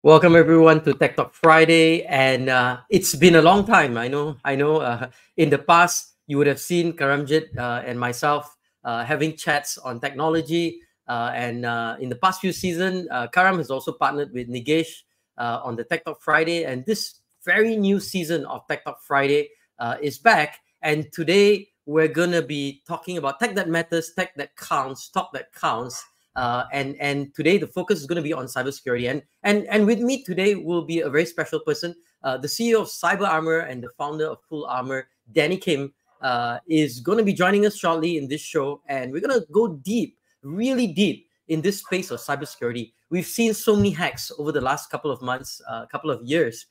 Welcome everyone to Tech Talk Friday, and it's been a long time. I know. In the past, you would have seen Karamjit and myself having chats on technology, and in the past few seasons, Karam has also partnered with Nigesh on the Tech Talk Friday, and this very new season of Tech Talk Friday is back. And today we're gonna be talking about tech that matters, tech that counts, talk that counts. And today the focus is going to be on cybersecurity. And with me today will be a very special person, the CEO of Cyber Armor and the founder of Full Armor, Danny Kim, is going to be joining us shortly in this show, and we're going to go deep, really deep, in this space of cybersecurity. We've seen so many hacks over the last couple of months, couple of years,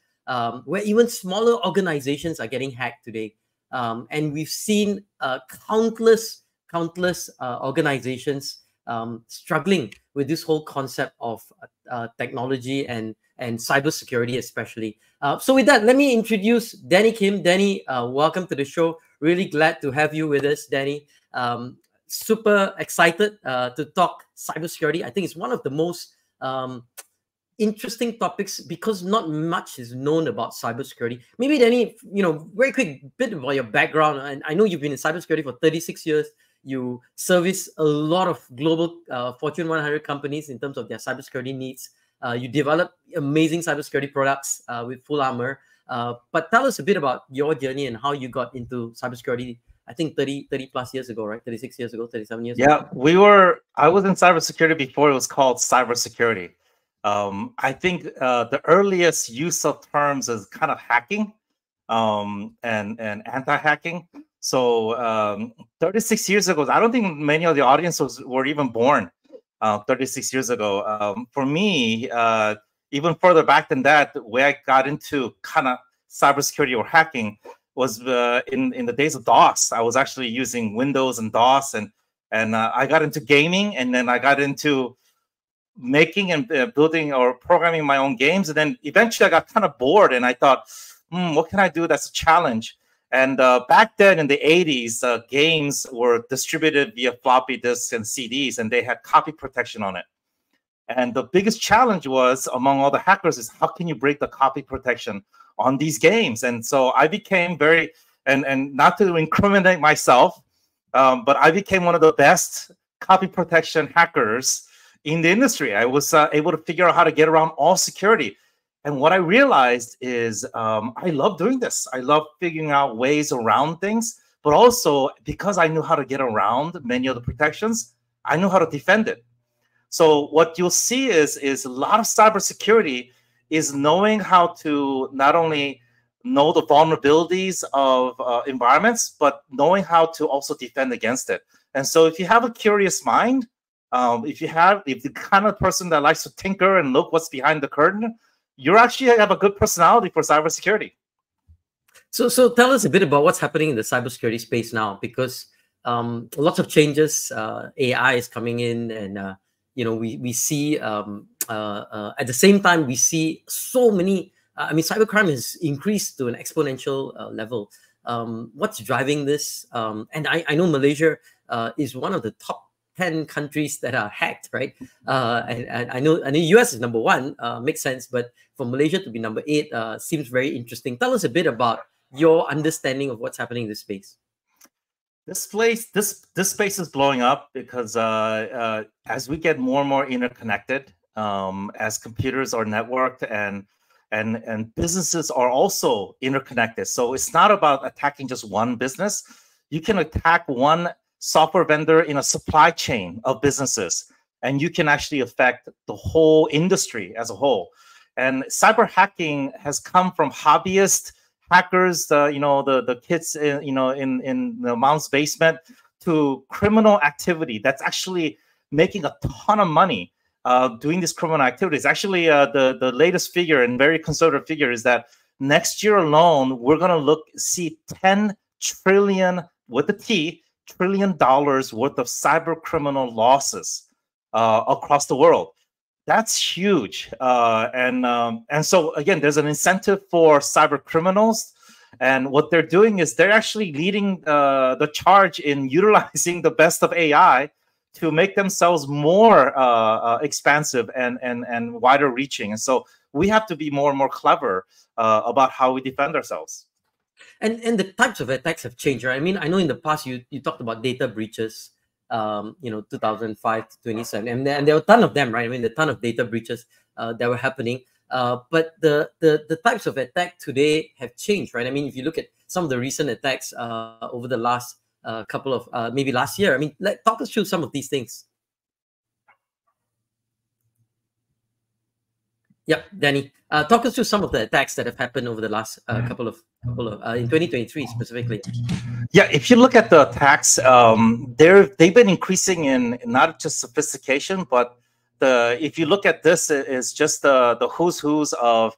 where even smaller organizations are getting hacked today, and we've seen countless organizations struggling with this whole concept of technology and cybersecurity, especially. So with that, let me introduce Danny Kim. Danny, welcome to the show. Really glad to have you with us, Danny. Super excited to talk cybersecurity. I think it's one of the most interesting topics because not much is known about cybersecurity. Maybe Danny, very quick bit about your background. And I know you've been in cybersecurity for 36 years. You service a lot of global Fortune 100 companies in terms of their cybersecurity needs. You develop amazing cybersecurity products with Full Armor. But tell us a bit about your journey and how you got into cybersecurity. I think 30 plus years ago, right? 36 years ago, 37 years ago. Yeah, I was in cybersecurity before it was called cybersecurity. I think the earliest use of terms is kind of hacking and anti-hacking. So 36 years ago, I don't think many of the audiences were even born 36 years ago. For me, even further back than that, the way I got into kind of cybersecurity or hacking was in the days of DOS. I was actually using Windows and DOS, and I got into gaming, and then I got into making and building or programming my own games. And then eventually I got kind of bored, and I thought, what can I do that's a challenge? And back then in the 80s, games were distributed via floppy disks and CDs, and they had copy protection on it. And the biggest challenge was, among all the hackers, is how can you break the copy protection on these games? And so I became very, and not to incriminate myself, but I became one of the best copy protection hackers in the industry. I was able to figure out how to get around all security. And what I realized is I love doing this. I love figuring out ways around things, but also because I knew how to get around many of the protections, I knew how to defend it. So what you'll see is a lot of cybersecurity is knowing how to not only know the vulnerabilities of environments, but knowing how to also defend against it. And so if you have a curious mind, if the kind of person that likes to tinker and look what's behind the curtain, you actually have a good personality for cybersecurity. So tell us a bit about what's happening in the cybersecurity space now, because lots of changes. AI is coming in, and we see at the same time we see so many. Cybercrime has increased to an exponential level. What's driving this? And I know Malaysia is one of the top 10 countries that are hacked, right? And I know US is number 1, makes sense, but for Malaysia to be number 8 seems very interesting. Tell us a bit about your understanding of what's happening in this space. This space is blowing up because as we get more and more interconnected, as computers are networked and businesses are also interconnected. So it's not about attacking just one business. You can attack one software vendor in a supply chain of businesses, and you can actually affect the whole industry as a whole. And cyber hacking has come from hobbyist hackers, the kids in the mom's basement, to criminal activity that's actually making a ton of money doing this criminal activities. Actually, the latest figure and very conservative figure is that next year alone, we're going to see $10 trillion with the T, $10 trillion worth of cyber criminal losses across the world. That's huge. And so again, there's an incentive for cyber criminals. And what they're doing is they're actually leading the charge in utilizing the best of AI to make themselves more expansive and wider reaching. And so we have to be more and more clever about how we defend ourselves. And the types of attacks have changed, right? I mean, I know in the past you talked about data breaches, 2005 to 27, and there were a ton of them, right? I mean, a ton of data breaches that were happening. But the types of attack today have changed, right? I mean, if you look at some of the recent attacks over the last couple of maybe last year, I mean, talk us through some of these things. Yep, Danny, talk us through some of the attacks that have happened over the last couple of in 2023 specifically. Yeah, if you look at the attacks, they've been increasing in not just sophistication, but if you look at this, it's just the who's of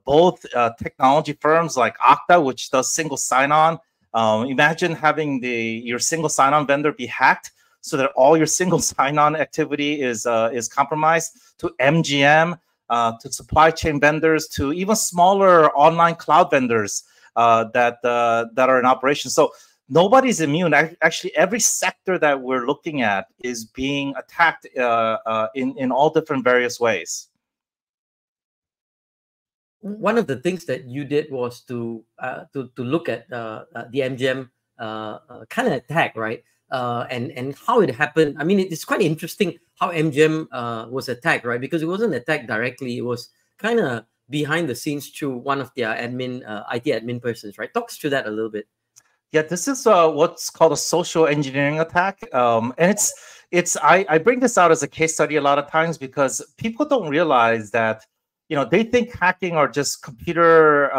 both technology firms like Okta, which does single sign-on. Imagine having your single sign-on vendor be hacked, so that all your single sign-on activity is compromised, to MGM, to supply chain vendors, to even smaller online cloud vendors that are in operation. So nobody's immune. Actually, every sector that we're looking at is being attacked in all different various ways. One of the things that you did was to look at the MGM kind of attack, right? And how it happened. I mean, it's quite interesting how MGM was attacked, right? Because it wasn't attacked directly. It was kind of behind the scenes through one of their admin, IT admin persons, right? Talk us through that a little bit. Yeah, this is what's called a social engineering attack, and I bring this out as a case study a lot of times because people don't realize that, they think hacking are just computer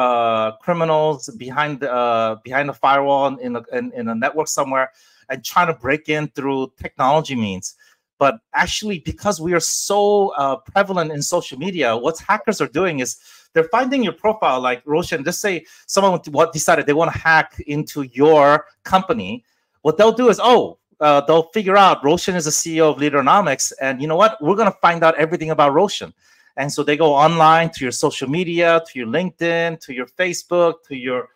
criminals behind the firewall in a network somewhere and trying to break in through technology means. But actually, because we are so prevalent in social media, what hackers are doing is they're finding your profile, like Roshan. Just say someone decided they want to hack into your company. What they'll do is, they'll figure out Roshan is the CEO of Leaderonomics, and you know what? We're going to find out everything about Roshan. And so they go online to your social media, to your LinkedIn, to your Facebook, to your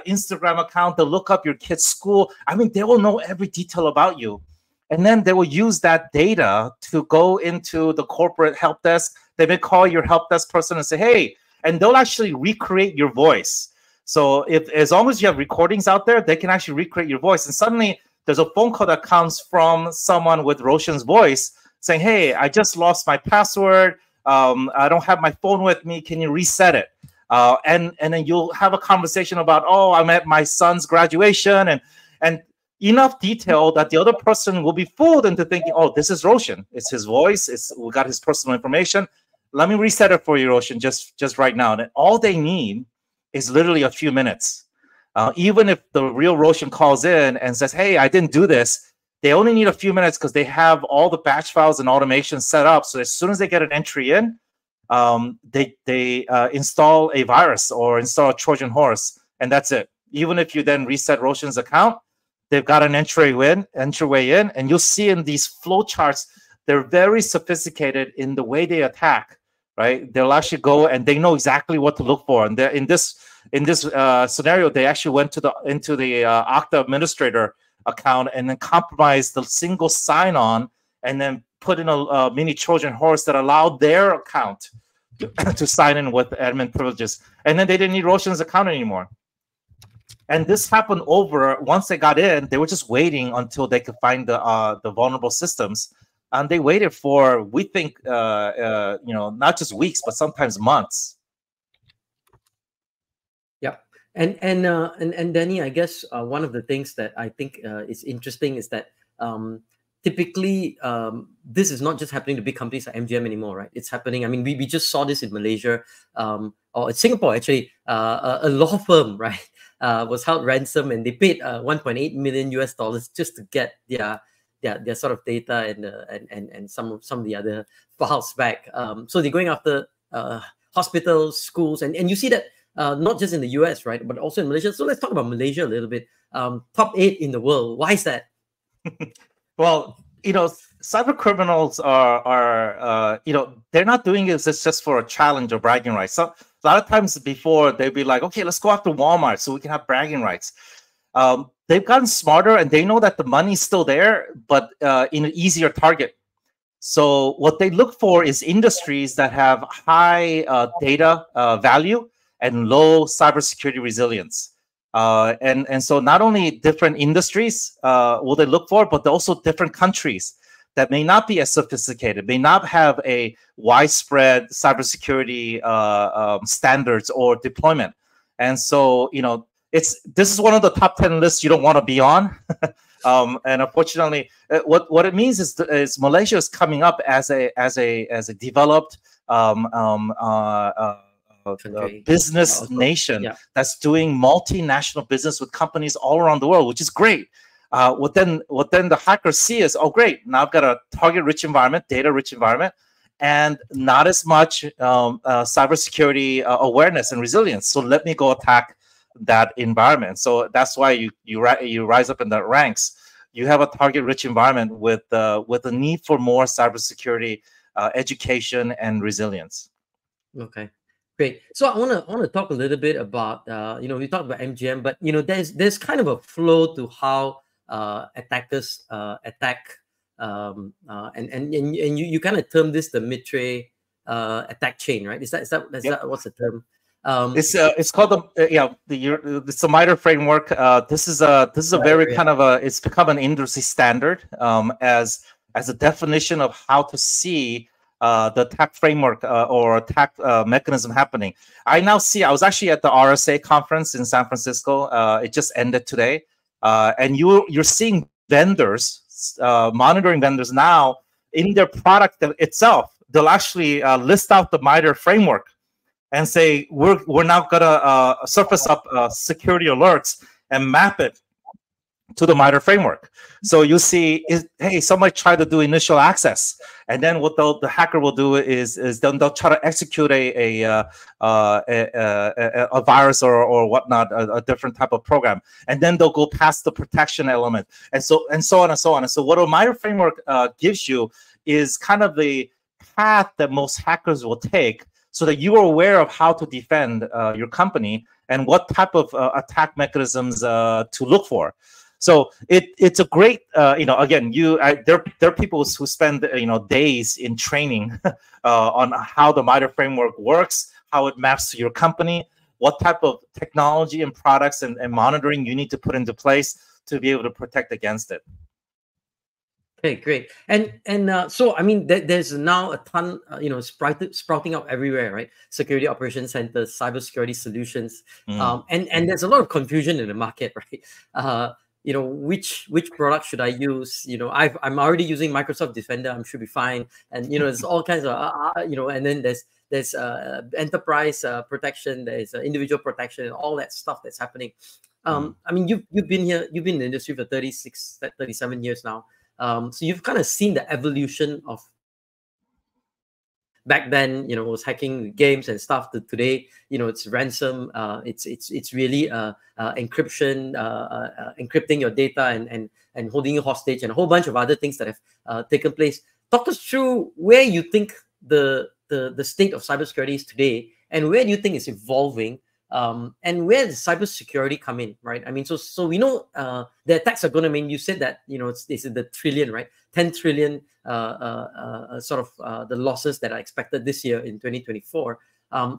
Instagram account. They'll look up your kid's school. I mean, they will know every detail about you. And then they will use that data to go into the corporate help desk. They may call your help desk person and say, hey, and they'll actually recreate your voice. So as long as you have recordings out there, they can actually recreate your voice. And suddenly there's a phone call that comes from someone with Roshan's voice saying, hey, I just lost my password. I don't have my phone with me. Can you reset it? And then you'll have a conversation about, I'm at my son's graduation, and enough detail that the other person will be fooled into thinking, this is Roshan. It's his voice. We got his personal information. Let me reset it for you, Roshan, just right now. And all they need is literally a few minutes. Even if the real Roshan calls in and says, hey, I didn't do this, they only need a few minutes because they have all the batch files and automation set up. So as soon as they get an entry in, they install a virus or install a Trojan horse, and that's it. Even if you then reset Roshan's account, they've got an entryway in, and you'll see in these flow charts, they're very sophisticated in the way they attack, right? They'll actually go and they know exactly what to look for. And in this scenario, they actually went into the Okta administrator account and then compromised the single sign-on and then put in a mini Trojan horse that allowed their account to sign in with admin privileges. And then they didn't need Roshan's account anymore. And this happened once they got in, they were just waiting until they could find the vulnerable systems. And they waited for, we think, not just weeks, but sometimes months. Yeah. And Danny, I guess one of the things that I think is interesting is that typically this is not just happening to big companies like MGM anymore, right? It's happening. I mean, we just saw this in Malaysia or in Singapore, actually. A law firm, right, was held ransom, and they paid $1.8 million just to get their sort of data and some of the other files back. So they're going after hospitals, schools, and you see that not just in the US, right, but also in Malaysia. So let's talk about Malaysia a little bit. Top 8 in the world. Why is that? Well, cyber criminals are they're not doing this just for a challenge or bragging rights. So a lot of times before, they'd be like, okay, let's go after Walmart so we can have bragging rights. They've gotten smarter, and they know that the money's still there, but in an easier target. So what they look for is industries that have high data value and low cybersecurity resilience. And so not only different industries will they look for, but also different countries that may not be as sophisticated, may not have a widespread cybersecurity standards or deployment. And so, this is one of the top 10 lists you don't want to be on. And unfortunately, what it means is Malaysia is coming up as a developed business nation that's doing multinational business with companies all around the world, which is great. What then the hackers see is, oh great, now I've got a target-rich environment, data-rich environment, and not as much cybersecurity awareness and resilience. So let me go attack that environment. So that's why you rise up in the ranks. You have a target-rich environment with a need for more cybersecurity education and resilience. Okay, great. So I want to talk a little bit about we talked about MGM, but there's kind of a flow to how attackers attack, and you kind of term this the MITRE attack chain, right? Is that what's the term? It's called it's the MITRE framework. This is a very kind of it's become an industry standard as a definition of how to see the attack framework or attack mechanism happening. I was actually at the RSA conference in San Francisco. It just ended today, and you're seeing vendors, monitoring vendors now in their product itself. They'll actually list out the MITRE framework and say, we're now gonna surface up security alerts and map it to the MITRE framework. So you see, hey, somebody tried to do initial access, and then what the hacker will do is they'll try to execute a virus or whatnot, a different type of program, and then they'll go past the protection element, and so on and so on. And so what a MITRE framework gives you is kind of the path that most hackers will take, so that you are aware of how to defend your company and what type of attack mechanisms to look for. So it's a great, again, there are people who spend days in training on how the MITRE framework works, how it maps to your company, what type of technology and products and monitoring you need to put into place to be able to protect against it. Okay, great. And so I mean, there's now a ton, sprouting up everywhere, right? Security operations centers, cybersecurity solutions, and there's a lot of confusion in the market, right? Which product should I use? I'm already using Microsoft Defender. I should be fine. And there's all kinds of and then there's enterprise protection, there's individual protection, and all that stuff that's happening. I mean, you've been in the industry for 37 years now. So you've kind of seen the evolution of back then, it was hacking games and stuff, to today, it's ransom, it's really encryption, encrypting your data and holding you hostage, and a whole bunch of other things that have taken place. Talk us through where you think the state of cybersecurity is today, and where do you think it's evolving, and where does cybersecurity come in, right? I mean, so we know the attacks are going to mean, you said that, it's in the trillion, right? 10 trillion the losses that are expected this year in 2024.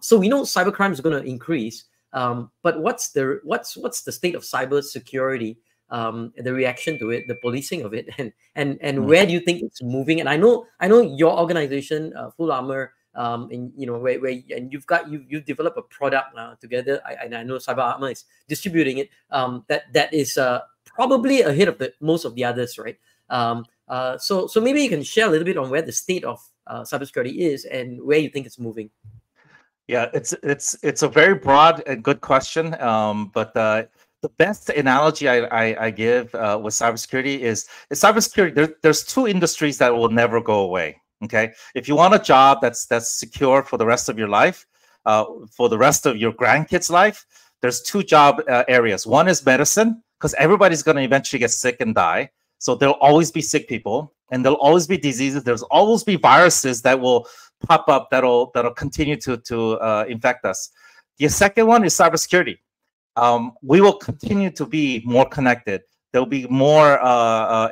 So we know cybercrime is going to increase, but what's the state of cybersecurity, the reaction to it, the policing of it, and where do you think it's moving? And I know your organization, Full Armor, you've developed a product together. I know Cyber Armor is distributing it. That is probably ahead of most of the others, right? So maybe you can share a little bit on where the state of cybersecurity is and where you think it's moving. Yeah, it's a very broad and good question. But the best analogy I give with cybersecurity is cybersecurity. There's two industries that will never go away. Okay, if you want a job that's secure for the rest of your life, for the rest of your grandkids' life, there's two job areas. One is medicine, because everybody's going to eventually get sick and die. So there'll always be sick people, and there'll always be diseases. There's always be viruses that will pop up that'll continue to infect us. The second one is cybersecurity. We will continue to be more connected. There'll be more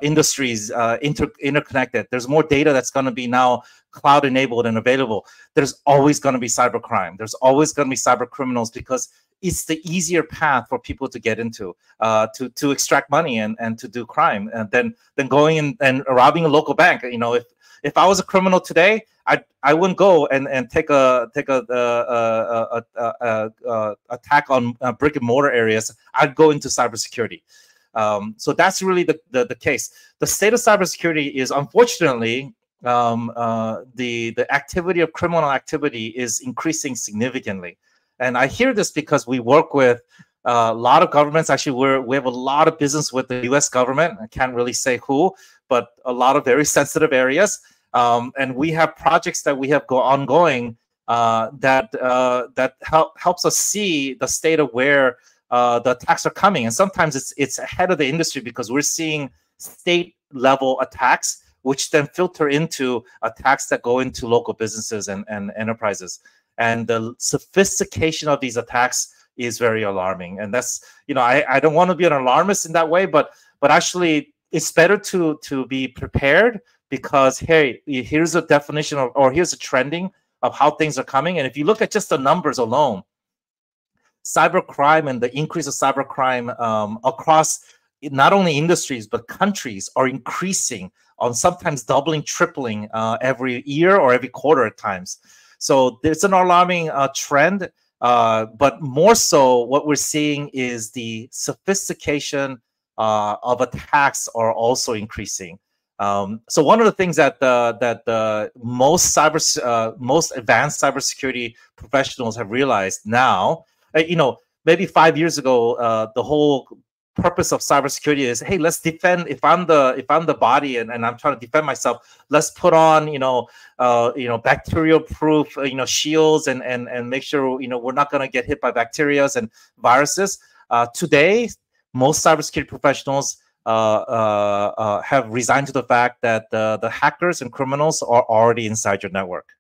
industries interconnected. There's more data that's going to be now cloud enabled and available. There's always going to be cybercrime. There's always going to be cyber criminals, because it's the easier path for people to get into, to extract money and to do crime, and then going in and robbing a local bank. You know, if I was a criminal today, I wouldn't go and take a attack on brick and mortar areas. I'd go into cybersecurity. So that's really the case. The state of cybersecurity is, unfortunately, the activity of criminal activity is increasing significantly. And I hear this because we work with a lot of governments. Actually, we have a lot of business with the U.S. government. I can't really say who, but a lot of very sensitive areas. And we have projects that we have ongoing that helps us see the state of where the attacks are coming. And sometimes it's ahead of the industry, because we're seeing state level attacks, which then filter into attacks that go into local businesses and enterprises. And the sophistication of these attacks is very alarming. And that's, you know, I don't want to be an alarmist in that way, but actually it's better to be prepared, because, hey, here's a definition of, or here's a trending of how things are coming. And if you look at just the numbers alone, cybercrime and the increase of cybercrime across not only industries but countries are increasing, on sometimes doubling, tripling every year or every quarter at times. So there's an alarming trend, but more so what we're seeing is the sophistication of attacks are also increasing. So one of the things that most advanced cybersecurity professionals have realized now, you know, maybe 5 years ago, the whole purpose of cybersecurity is, hey, let's defend. If I'm the body and I'm trying to defend myself, let's put on bacterial proof shields and make sure we're not going to get hit by bacteria and viruses. Today, most cybersecurity professionals have resigned to the fact that the hackers and criminals are already inside your network,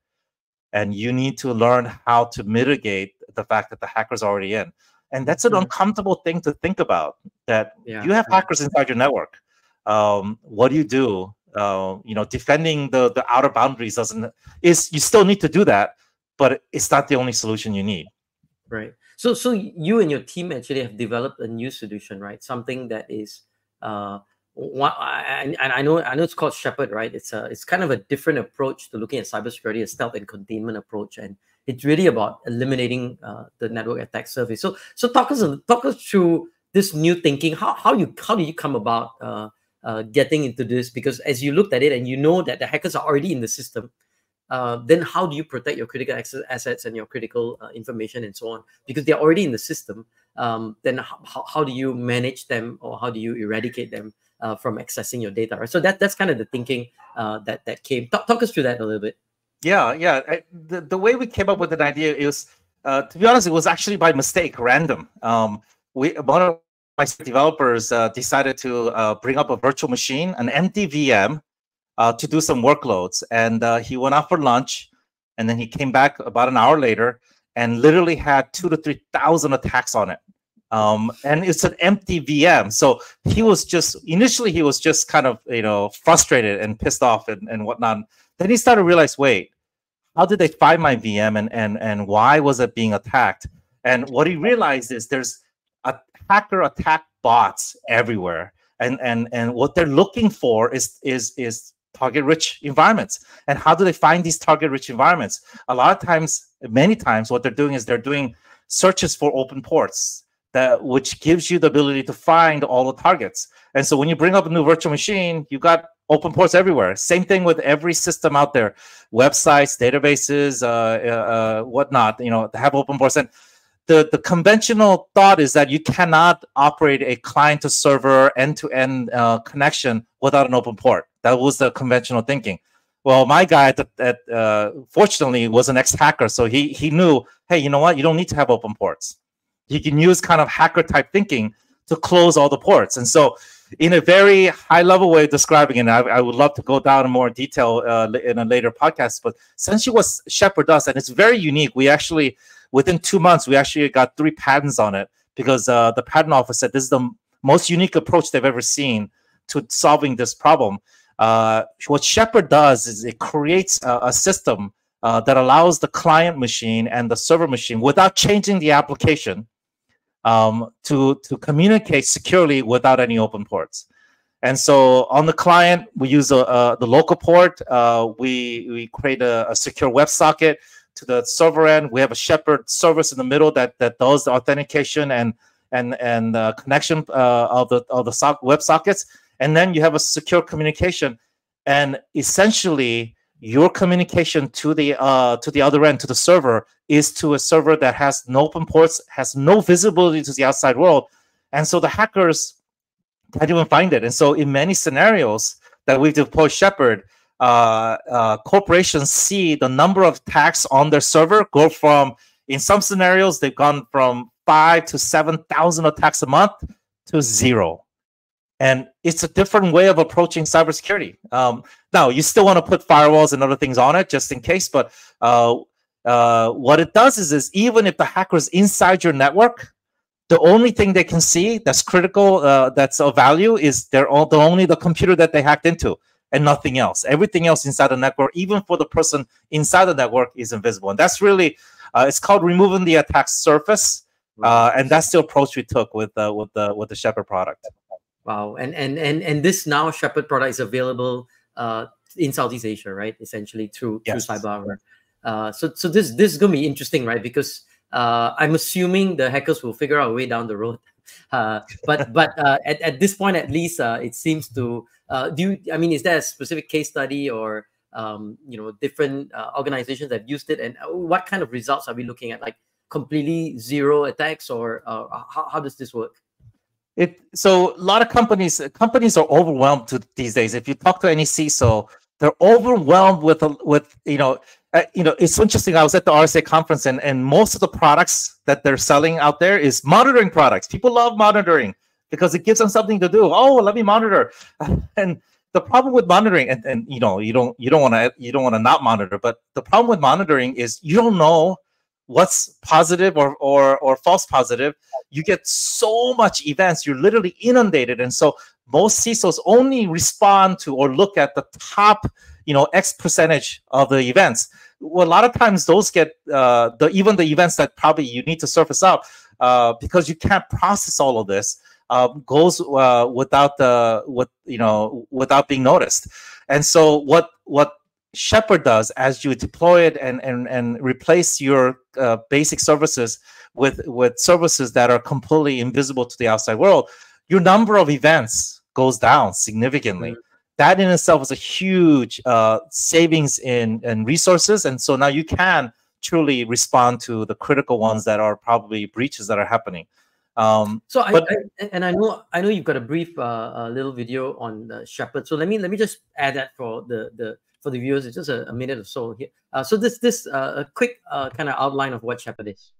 and you need to learn how to mitigate the fact that the hackers are already in. And that's an uncomfortable thing to think about, that you have hackers inside your network. What do you do? Defending the outer boundaries you still need to do that, but it's not the only solution you need. Right. So you and your team actually have developed a new solution, right? Something that is and I know it's called SSHepherd, right? It's kind of a different approach to looking at cybersecurity, a stealth and containment approach, and it's really about eliminating the network attack surface. So talk us through this new thinking. How do you come about getting into this? Because as you looked at it and you know that the hackers are already in the system, then how do you protect your critical assets and your critical information and so on? Because they're already in the system. Then how do you manage them, or how do you eradicate them from accessing your data? Right? So that's kind of the thinking that came. Talk us through that a little bit. Yeah. The way we came up with an idea is, to be honest, it was actually by mistake, random. One of my developers decided to bring up a virtual machine, an empty VM, to do some workloads, and he went out for lunch, and then he came back about an hour later and literally had 2,000 to 3,000 attacks on it. And it's an empty VM. So he was just kind of frustrated and pissed off and whatnot. Then he started to realize, wait, how did they find my VM and why was it being attacked? And what he realized is there's a hacker attack bots everywhere, and what they're looking for is target-rich environments. And how do they find these target-rich environments? A lot of times, many times, what they're doing is they're doing searches for open ports, which gives you the ability to find all the targets. And so when you bring up a new virtual machine, you got open ports everywhere. Same thing with every system out there, websites, databases, whatnot. Have open ports. And the conventional thought is that you cannot operate a client-to-server end-to-end connection without an open port. That was the conventional thinking. Well, my guy fortunately was an ex-hacker, so he knew, hey, you know what? You don't need to have open ports. You can use kind of hacker-type thinking to close all the ports. And so in a very high-level way of describing it, and I would love to go down in more detail in a later podcast, but essentially what SSHepherd does, and it's very unique. We actually, within 2 months, we actually got 3 patents on it, because the patent office said this is the most unique approach they've ever seen to solving this problem. What Shepherd does is it creates a system that allows the client machine and the server machine, without changing the application, to communicate securely without any open ports. And so on the client, we use the local port. We create a secure WebSocket. To the server end, we have a Shepherd service in the middle that does the authentication and connection of the WebSockets. And then you have a secure communication, and essentially your communication to the other end, to the server, is to a server that has no open ports, has no visibility to the outside world, and so the hackers can't even find it. And so in many scenarios that we've deployed Shepherd, corporations see the number of attacks on their server go from, in some scenarios, they've gone from 5,000 to 7,000 attacks a month to 0. And it's a different way of approaching cybersecurity. Now, you still want to put firewalls and other things on it just in case, but what it does is even if the hacker's inside your network, the only thing they can see that's critical, that's of value, is only the computer that they hacked into, and nothing else. Everything else inside the network, even for the person inside the network, is invisible. And that's really, it's called removing the attack surface, and that's the approach we took with the Shepherd product. Wow, and this now Shepherd product is available in Southeast Asia, right? Essentially through CyberArmor. So this is going to be interesting, right? Because I'm assuming the hackers will figure out a way down the road. But at this point, at least, it seems to. Is there a specific case study or different organizations that have used it, and what kind of results are we looking at? Like completely zero attacks, or how does this work? So a lot of companies are overwhelmed these days. If you talk to any CISO, they're overwhelmed with it's interesting. I was at the RSA conference, and most of the products that they're selling out there is monitoring products. People love monitoring because it gives them something to do. Oh, let me monitor. And the problem with monitoring, and you don't want to not monitor, but the problem with monitoring is you don't know what's positive or false positive. You get so much events, you're literally inundated. And so most CISOs only respond to or look at the top, X percentage of the events. Well, a lot of times those get even the events that probably you need to surface up because you can't process all of this, goes without being noticed. And so what Shepherd does, as you deploy it and replace your basic services with services that are completely invisible to the outside world, your number of events goes down significantly. Mm-hmm. That in itself is a huge savings in resources, and so now you can truly respond to the critical ones that are probably breaches that are happening. I know you've got a brief little video on Shepherd. So let me just add that for the viewers. It's just a minute or so here. So this a quick kind of outline of what Shepherd is.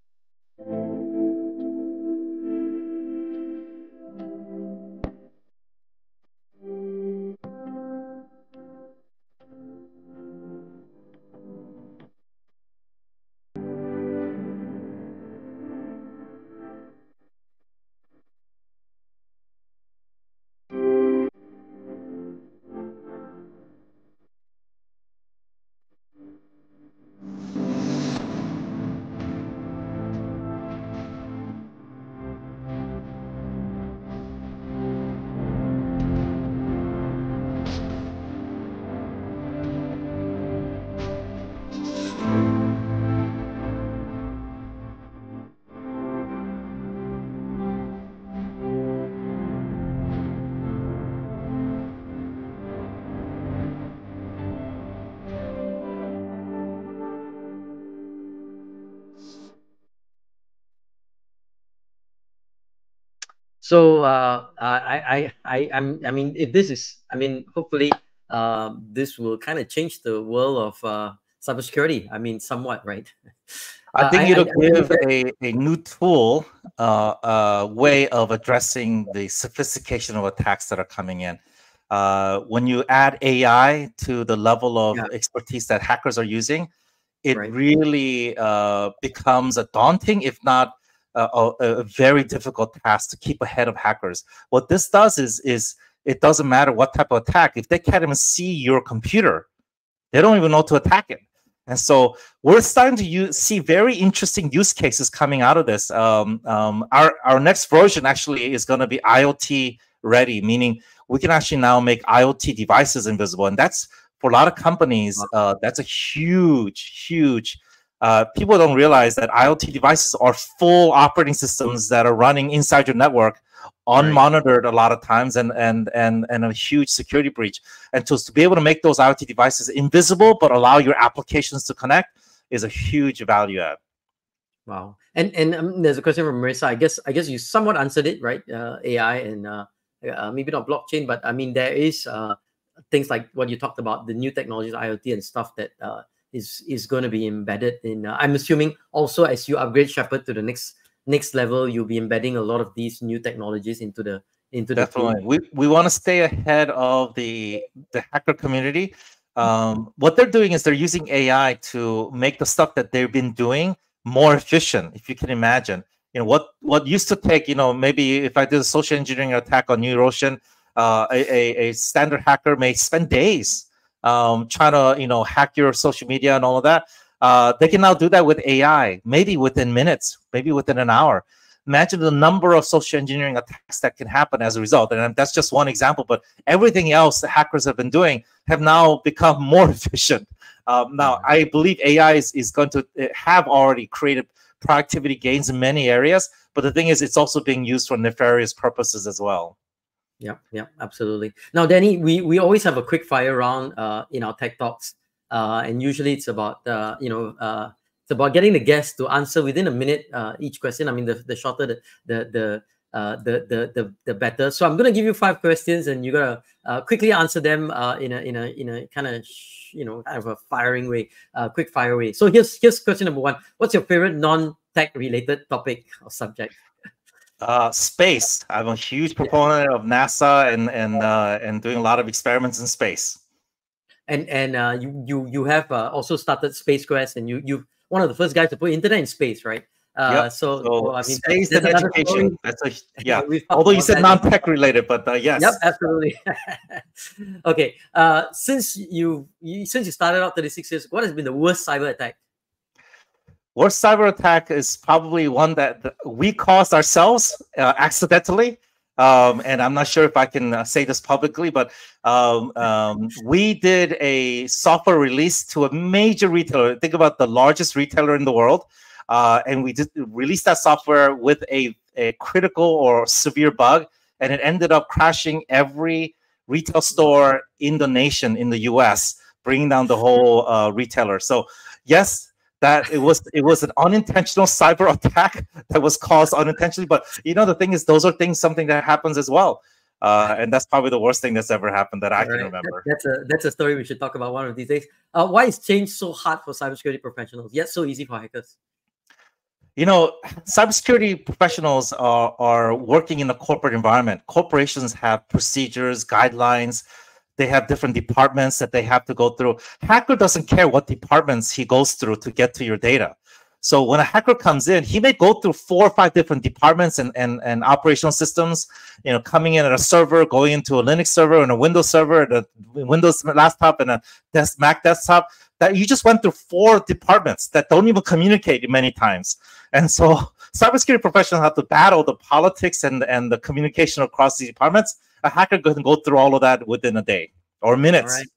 So if this is, hopefully this will kind of change the world of cybersecurity. Somewhat, right? I think it'll give a new tool, way of addressing the sophistication of attacks that are coming in. When you add AI to the level of expertise that hackers are using, it really becomes a daunting, if not a very difficult task to keep ahead of hackers. What this does is it doesn't matter what type of attack. If they can't even see your computer, they don't even know to attack it. And so we're starting to see very interesting use cases coming out of this. Our next version actually is going to be IoT ready, meaning we can actually now make IoT devices invisible. And that's, for a lot of companies, that's a huge, huge. People don't realize that IoT devices are full operating systems that are running inside your network, unmonitored a lot of times, and a huge security breach. And to be able to make those IoT devices invisible but allow your applications to connect is a huge value add. Wow. And there's a question from Marissa. I guess you somewhat answered it, right? AI and maybe not blockchain, but I mean there is things like what you talked about, the new technologies, IoT and stuff that is going to be embedded in. I'm assuming also as you upgrade Shepherd to the next level, you'll be embedding a lot of these new technologies into the definitely. We want to stay ahead of the hacker community. What they're doing is they're using AI to make the stuff that they've been doing more efficient, if you can imagine. What used to take, maybe if I did a social engineering attack on New Ocean, a standard hacker may spend days trying to hack your social media and all of that. They can now do that with AI, maybe within minutes, maybe within an hour. Imagine the number of social engineering attacks that can happen as a result. And that's just one example, but everything else the hackers have been doing have now become more efficient. Now, I believe AI is going to have already created productivity gains in many areas, but the thing is, it's also being used for nefarious purposes as well. Yeah, absolutely. Now, Danny, we always have a quick fire round in our tech talks, and usually it's about it's about getting the guests to answer within a minute each question. I mean, the shorter the better. So I'm gonna give you 5 questions, and you gotta quickly answer them in a kind of kind of a firing way, quick fire way. So here's question number 1. What's your favorite non-tech related topic or subject? Space. I'm a huge proponent of NASA and doing a lot of experiments in space. And you have also started Space Quest, and you one of the first guys to put internet in space, right? Yep. So I mean, space and education. That's yeah. Although you said non-tech related, but yes. Yep, absolutely. Okay. Since you started out 36 years, what has been the worst cyber attack? Worst cyber attack is probably one that we caused ourselves accidentally. And I'm not sure if I can say this publicly, but we did a software release to a major retailer. Think about the largest retailer in the world. And we released that software with a critical or severe bug, and it ended up crashing every retail store in the nation, in the US, bringing down the whole retailer. So yes, that it was an unintentional cyber attack that was caused unintentionally. But the thing is, those are something that happens as well. And that's probably the worst thing that's ever happened that I can remember. That's a story we should talk about one of these days. Why is change so hard for cybersecurity professionals, yet so easy for hackers? Cybersecurity professionals are working in a corporate environment. Corporations have procedures, guidelines. They have different departments that they have to go through. Hacker doesn't care what departments he goes through to get to your data. So when a hacker comes in, he may go through 4 or 5 different departments and operational systems, coming in at a server, going into a Linux server and a Windows server, and a Windows laptop and a Mac desktop. That you just went through 4 departments that don't even communicate many times. And so cybersecurity professionals have to battle the politics and the communication across these departments. A hacker can go through all of that within a day or minutes. All right.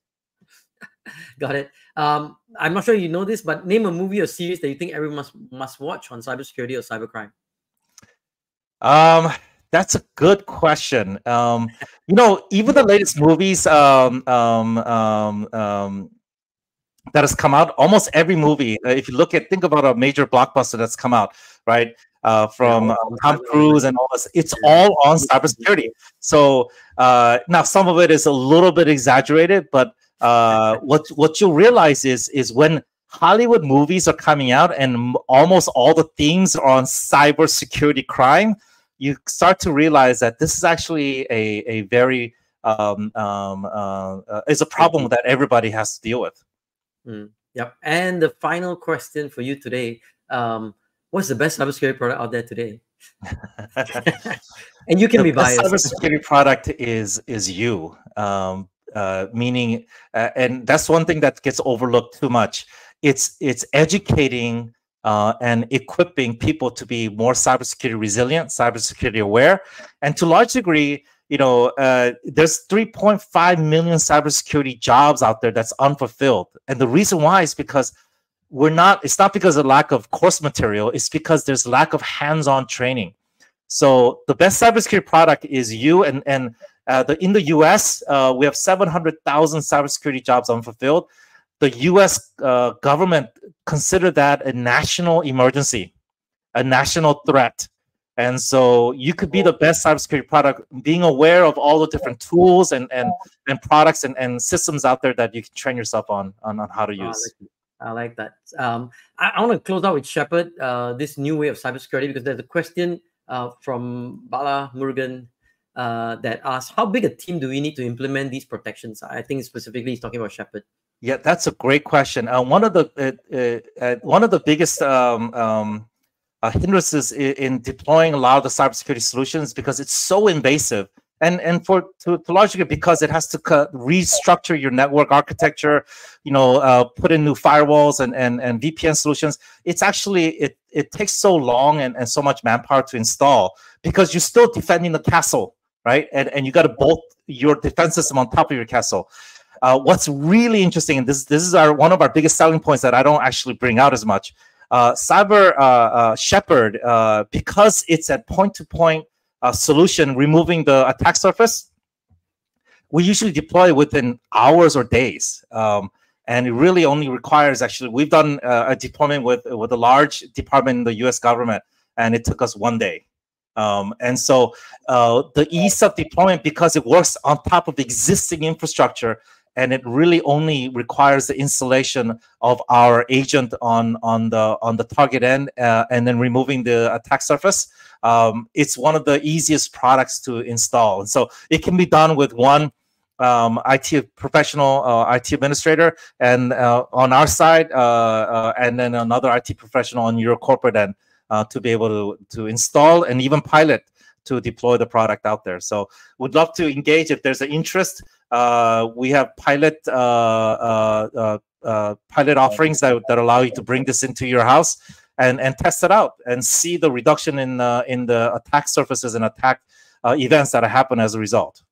Got it. I'm not sure you know this, but name a movie or series that you think everyone must watch on cybersecurity or cybercrime. That's a good question. Even the latest movies that has come out, almost every movie, if you think about a major blockbuster that's come out, right? From Tom Cruise and all this, it's all on cybersecurity. So now some of it is a little bit exaggerated, but what you'll realize is when Hollywood movies are coming out and almost all the themes are on cybersecurity crime, you start to realize that this is actually a very is a problem that everybody has to deal with. Yep. And the final question for you today. what's the best cybersecurity product out there today? And you can be best biased. cybersecurity product is you, meaning, and that's one thing that gets overlooked too much. It's educating and equipping people to be more cybersecurity resilient, cybersecurity aware, and to a large degree, you know, there's 3.5 million cybersecurity jobs out there that's unfulfilled, and the reason why is because it's not because of lack of course material, it's because there's lack of hands-on training. So the best cybersecurity product is you, and in the US, we have 700,000 cybersecurity jobs unfulfilled. The US government considered that a national emergency, a national threat. And so you could be the best cybersecurity product, being aware of all the different tools and products and systems out there that you can train yourself on how to use. I like that. I want to close out with Shepherd, this new way of cybersecurity, because there's a question from Bala Murugan that asks, how big a team do we need to implement these protections? I think specifically he's talking about Shepherd. Yeah, that's a great question. One of the biggest hindrances in deploying a lot of the cybersecurity solutions, because it's so invasive, and to a large degree because it has to restructure your network architecture, you know, put in new firewalls and VPN solutions. It's actually it takes so long and so much manpower to install, because you're still defending the castle, right? And you got to bolt your defense system on top of your castle. What's really interesting, and this is one of our biggest selling points that I don't actually bring out as much. SSHepherd, because it's a point-to-point solution, removing the attack surface, we usually deploy within hours or days. And it really only requires, actually, we've done a deployment with a large department in the US government, and it took us 1 day. And so the ease of deployment, because it works on top of the existing infrastructure, and it really only requires the installation of our agent on the target end, and then removing the attack surface. It's one of the easiest products to install, and so it can be done with one IT professional, IT administrator, and on our side, and then another IT professional on your corporate end, to be able to install and even pilot to deploy the product out there. So we'd love to engage if there's an interest. We have pilot offerings that allow you to bring this into your house and test it out and see the reduction in the attack surfaces and attack events that happen as a result.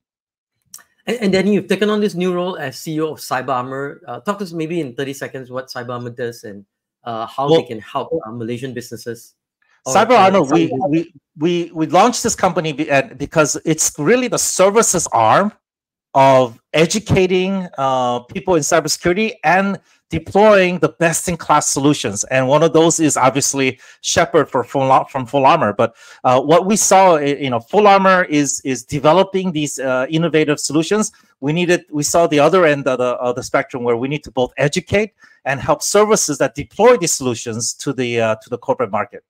And then you've taken on this new role as CEO of CyberArmor. Talk to us maybe in 30 seconds what CyberArmor does and how they can help Malaysian businesses. CyberArmor, we launched this company because it's really the services arm of educating people in cybersecurity and deploying the best-in-class solutions. And one of those is obviously Shepherd from Full Armor. But what we saw, you know, Full Armor is developing these innovative solutions. We saw the other end of the spectrum, where we need to both educate and help services that deploy these solutions to the corporate market.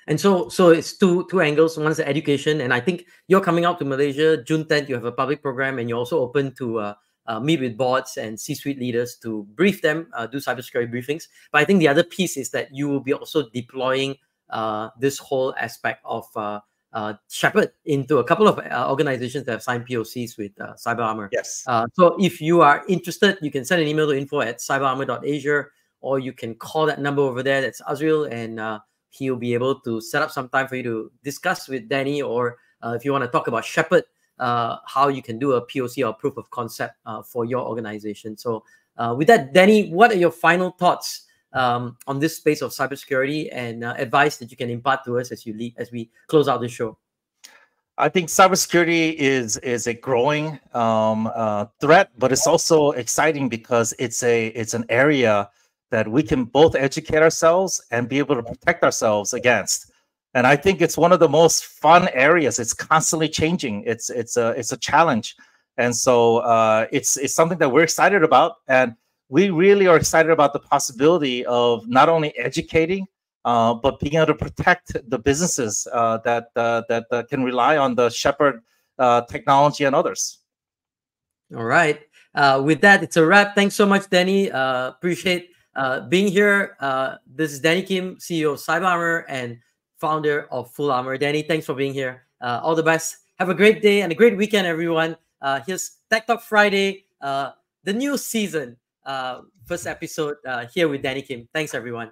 And so it's two angles. One is the education, and I think you're coming out to Malaysia June 10th. You have a public program, and you're also open to meet with boards and C-suite leaders to brief them, do cybersecurity briefings. But I think the other piece is that you will be also deploying this whole aspect of Shepherd into a couple of organizations that have signed POCs with CyberArmor. Yes. So if you are interested, you can send an email to info@cyberarmor.asia, or you can call that number over there. That's Azriel, and he'll be able to set up some time for you to discuss with Danny, or if you want to talk about Shepherd, how you can do a POC or proof of concept for your organization. So with that, Danny, what are your final thoughts on this space of cybersecurity and advice that you can impart to us as we close out the show? I think cybersecurity is a growing threat, but it's also exciting because it's an area that we can both educate ourselves and be able to protect ourselves against. And I think it's one of the most fun areas. It's constantly changing. It's a challenge, and so it's something that we're excited about, and we really are excited about the possibility of not only educating, but being able to protect the businesses that can rely on the Shepherd technology and others. All right. With that, it's a wrap. Thanks so much, Danny. Appreciate being here. This is Danny Kim, CEO of CyberArmor and founder of Full Armor. Danny, thanks for being here. All the best. Have a great day and a great weekend, everyone. Here's Tech Talk Friday, the new season, first episode here with Danny Kim. Thanks, everyone.